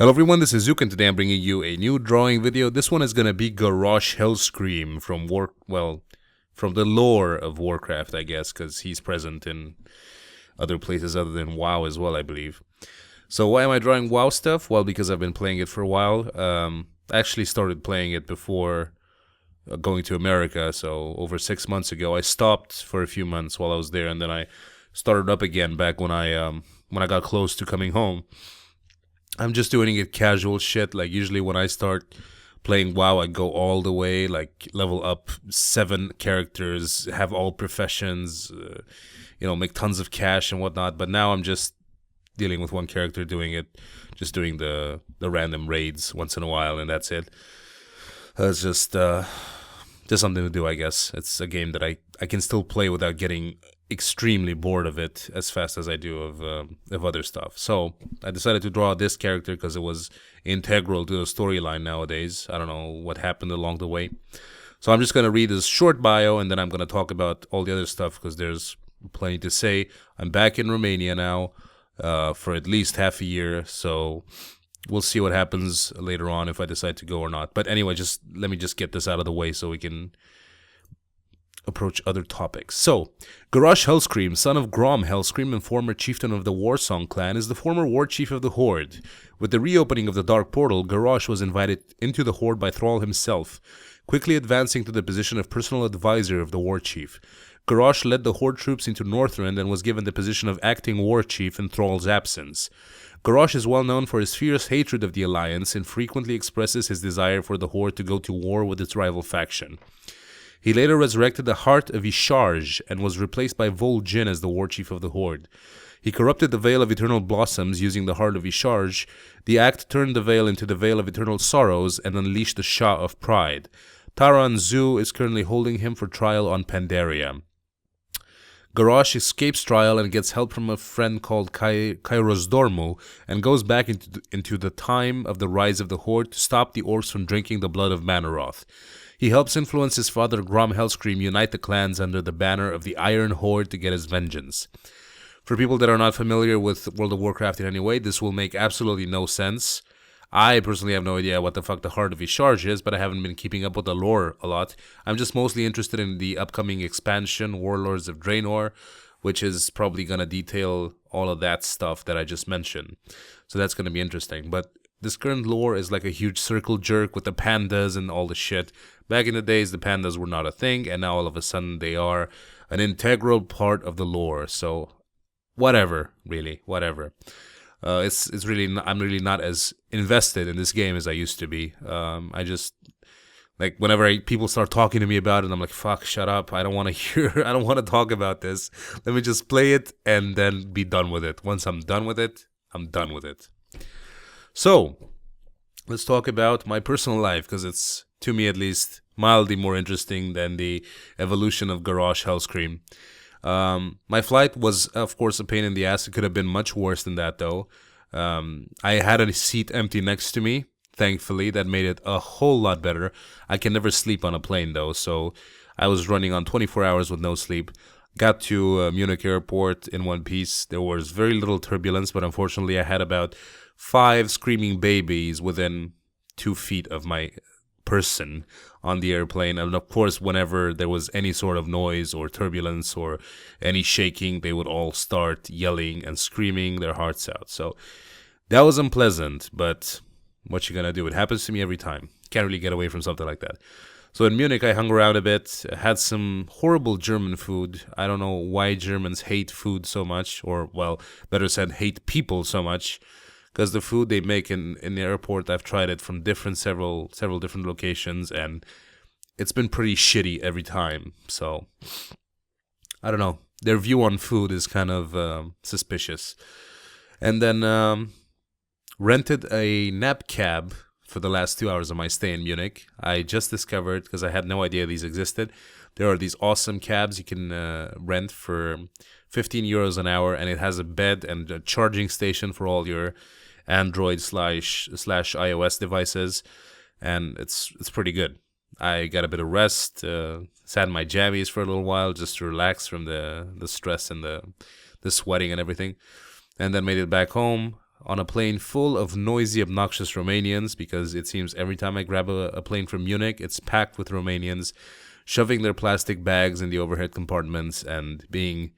Hello everyone, this is Zooc and today I'm bringing you a new drawing video. This one is going to be Garrosh Hellscream from the lore of Warcraft, I guess, because he's present in other places other than WoW as well, I believe. So why am I drawing WoW stuff? Well, because I've been playing it for a while. I actually started playing it before going to America, so over 6 months ago. I stopped for a few months while I was there, and then I started up again back when I got close to coming home. I'm just doing it casual shit. Like usually when I start playing WoW, I go all the way, like level up 7 characters, have all professions, make tons of cash and whatnot. But now I'm just dealing with one character, doing the random raids once in a while, and that's it. It's just something to do, I guess. It's a game that I can still play without getting extremely bored of it as fast as I do of other stuff. So I decided to draw this character because it was integral to the storyline nowadays. I don't know what happened along the way. So I'm just going to read this short bio and then I'm going to talk about all the other stuff because there's plenty to say. I'm back in Romania now for at least half a year, so we'll see what happens later on if I decide to go or not. But anyway, let me get this out of the way so we can approach other topics. So, Garrosh Hellscream, son of Garrosh Hellscream and former chieftain of the Warsong clan, is the former war chief of the Horde. With the reopening of the Dark Portal, Garrosh was invited into the Horde by Thrall himself, quickly advancing to the position of personal advisor of the war chief. Garrosh led the Horde troops into Northrend and was given the position of acting war chief in Thrall's absence. Garrosh is well known for his fierce hatred of the Alliance and frequently expresses his desire for the Horde to go to war with its rival faction. He later resurrected the Heart of Isharj and was replaced by Vol'jin as the war chief of the Horde. He corrupted the Veil of Eternal Blossoms using the Heart of Isharj. The act turned the Veil into the Veil of Eternal Sorrows and unleashed the Shah of Pride. Taran Zu is currently holding him for trial on Pandaria. Garrosh escapes trial and gets help from a friend called Kairos Dormu and goes back into the time of the rise of the Horde to stop the orcs from drinking the blood of Manaroth. He helps influence his father Garrosh Hellscream unite the clans under the banner of the Iron Horde to get his vengeance. For people that are not familiar with World of Warcraft in any way, this will make absolutely no sense. I personally have no idea what the fuck the Heart of Isharj is, but I haven't been keeping up with the lore a lot. I'm just mostly interested in the upcoming expansion, Warlords of Draenor, which is probably going to detail all of that stuff that I just mentioned. So that's going to be interesting. But this current lore is like a huge circle jerk with the pandas and all the shit. Back in the days, the pandas were not a thing, and now all of a sudden they are an integral part of the lore. So, whatever, really, whatever. It's really I'm really not as invested in this game as I used to be. I just like whenever people start talking to me about it, I'm like, fuck, shut up. I don't want to hear. I don't want to talk about this. Let me just play it and then be done with it. Once I'm done with it, I'm done with it. So, let's talk about my personal life, because it's, to me at least, mildly more interesting than the evolution of Garrosh Hellscream. My flight was, of course, a pain in the ass. It could have been much worse than that, though. I had a seat empty next to me, thankfully. That made it a whole lot better. I can never sleep on a plane, though, so I was running on 24 hours with no sleep. Got to Munich airport in one piece. There was very little turbulence, but unfortunately I had about 5 screaming babies within 2 feet of my person on the airplane. And of course, whenever there was any sort of noise or turbulence or any shaking, they would all start yelling and screaming their hearts out. So that was unpleasant, but what you gonna do? It happens to me every time. Can't really get away from something like that. So in Munich, I hung around a bit, had some horrible German food. I don't know why Germans hate food so much, or, well, better said, hate people so much. Because the food they make in the airport, I've tried it from several different locations, and it's been pretty shitty every time. So, I don't know. Their view on food is kind of suspicious. And then rented a nap cab for the last 2 hours of my stay in Munich. I just discovered, because I had no idea these existed, there are these awesome cabs you can rent for 15 euros an hour, and it has a bed and a charging station for all your Android slash iOS devices, and it's pretty good. I got a bit of rest, sat in my jammies for a little while just to relax from the stress and the sweating and everything, and then made it back home. on a plane full of noisy, obnoxious Romanians, because it seems every time I grab a plane from Munich, it's packed with Romanians shoving their plastic bags in the overhead compartments and being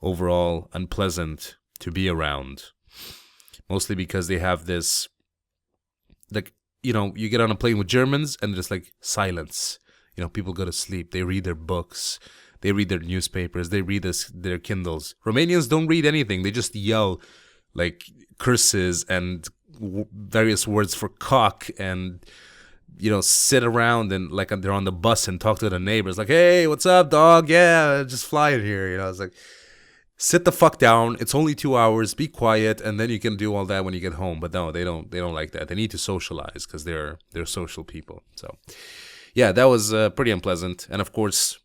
overall unpleasant to be around. Mostly because they have this, like, you get on a plane with Germans and there's like silence. People go to sleep. They read their books. They read their newspapers. They read their Kindles. Romanians don't read anything. They just yell like curses and various words for cock and, sit around and like they're on the bus and talk to the neighbors like, hey, what's up, dog? Yeah, just flying here. It's like, sit the fuck down. It's only 2 hours. Be quiet, and then you can do all that when you get home. But no, they don't like that. They need to socialize because they're social people. So, yeah, that was pretty unpleasant. And of course,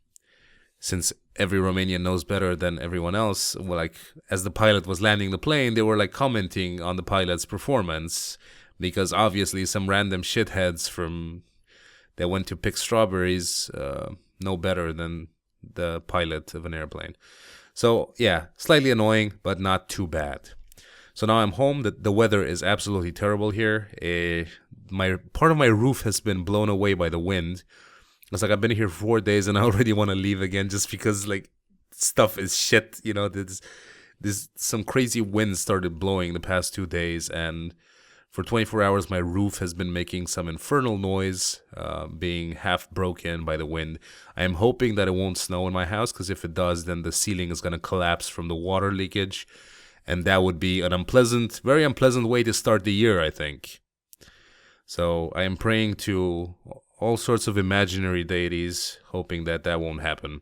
since every Romanian knows better than everyone else, like as the pilot was landing the plane, they were like commenting on the pilot's performance because obviously some random shitheads that went to pick strawberries know better than the pilot of an airplane. So yeah, slightly annoying, but not too bad. So now I'm home. The weather is absolutely terrible here. Part of my roof has been blown away by the wind. It's like I've been here for 4 days and I already want to leave again just because like stuff is shit. There's some crazy winds started blowing the past 2 days, and for 24 hours my roof has been making some infernal noise, being half broken by the wind. I am hoping that it won't snow in my house, because if it does, then the ceiling is going to collapse from the water leakage, and that would be an very unpleasant way to start the year, I think. So I am praying to all sorts of imaginary deities, hoping that won't happen.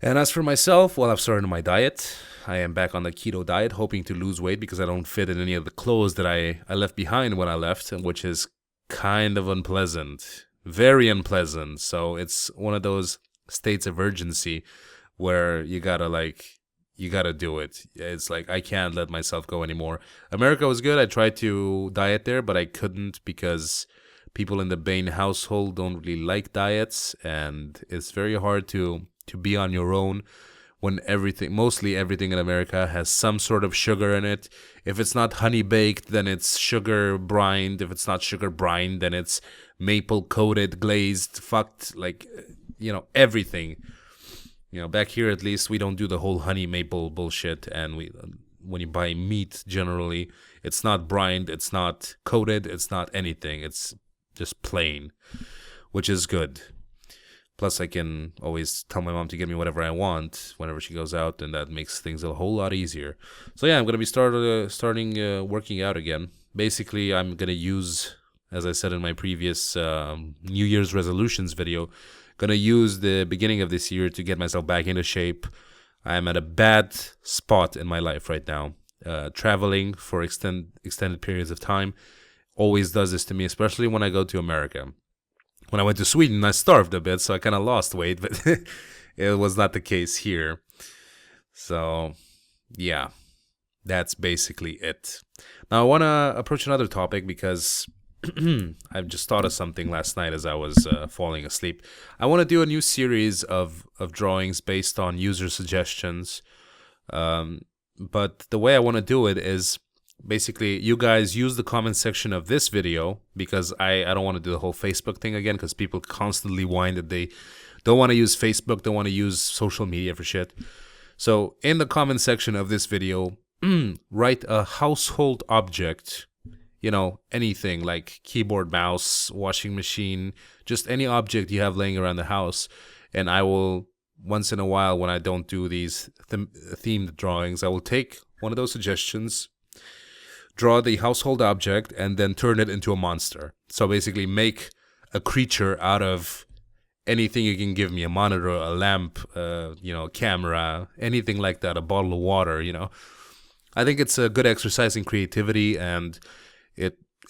And as for myself, well, I've started my diet. I am back on the keto diet, hoping to lose weight because I don't fit in any of the clothes that I left behind when I left, which is kind of unpleasant. Very unpleasant. So it's one of those states of urgency where you gotta do it. It's like I can't let myself go anymore. America was good. I tried to diet there, but I couldn't because people in the Bain household don't really like diets, and it's very hard to be on your own when mostly everything in America has some sort of sugar in it. If it's not honey baked, then it's sugar brined. If it's not sugar brined, then it's maple coated, glazed, fucked, like, everything. Back here at least we don't do the whole honey maple bullshit, and when you buy meat generally, it's not brined, it's not coated, it's not anything. It's just plain, which is good. Plus, I can always tell my mom to get me whatever I want whenever she goes out, and that makes things a whole lot easier. So yeah, I'm going to be starting working out again. Basically, I'm going to use, as I said in my previous New Year's resolutions video, going to use the beginning of this year to get myself back into shape. I'm at a bad spot in my life right now. Traveling for extended periods of time always does this to me, especially when I go to America. When I went to Sweden, I starved a bit, so I kind of lost weight, but it was not the case here. So, yeah, that's basically it. Now, I want to approach another topic because I've just thought of something last night as I was falling asleep. I want to do a new series of drawings based on user suggestions, but the way I want to do it is basically you guys use the comment section of this video, because I don't want to do the whole Facebook thing again, because people constantly whine that they don't want to use Facebook, don't want to use social media for shit. So in the comment section of this video, write a household object, anything like keyboard, mouse, washing machine, just any object you have laying around the house. And I will, once in a while, when I don't do these themed drawings, I will take one of those suggestions, draw the household object, and then turn it into a monster. So basically make a creature out of anything you can give me, a monitor, a lamp, a camera, anything like that, a bottle of water, I think it's a good exercise in creativity, and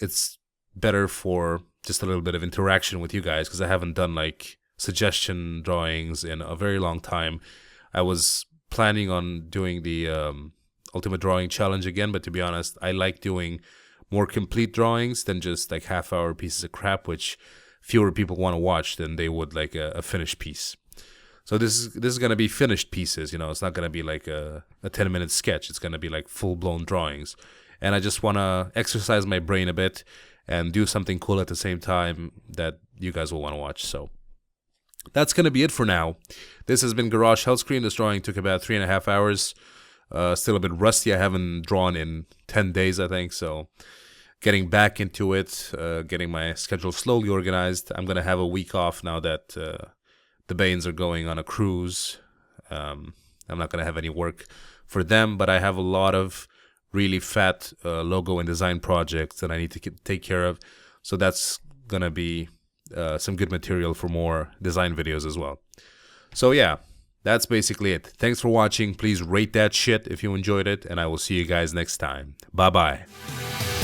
it's better for just a little bit of interaction with you guys, because I haven't done like suggestion drawings in a very long time. I was planning on doing the Ultimate Drawing Challenge again, but to be honest, I like doing more complete drawings than just like half-hour pieces of crap, which fewer people want to watch than they would like a finished piece. So this is gonna be finished pieces, it's not gonna be like a 10-minute sketch. It's gonna be like full-blown drawings, and I just want to exercise my brain a bit and do something cool at the same time that you guys will want to watch. So that's going to be it for now. This has been Garrosh Hellscream. This drawing took about 3.5 hours. Still a bit rusty. I haven't drawn in 10 days, I think, so getting back into it, getting my schedule slowly organized. I'm going to have a week off now that the Banes are going on a cruise. I'm not going to have any work for them, but I have a lot of really fat logo and design projects that I need to take care of. So that's going to be some good material for more design videos as well. So yeah, that's basically it. Thanks for watching. Please rate that shit if you enjoyed it, and I will see you guys next time. Bye-bye.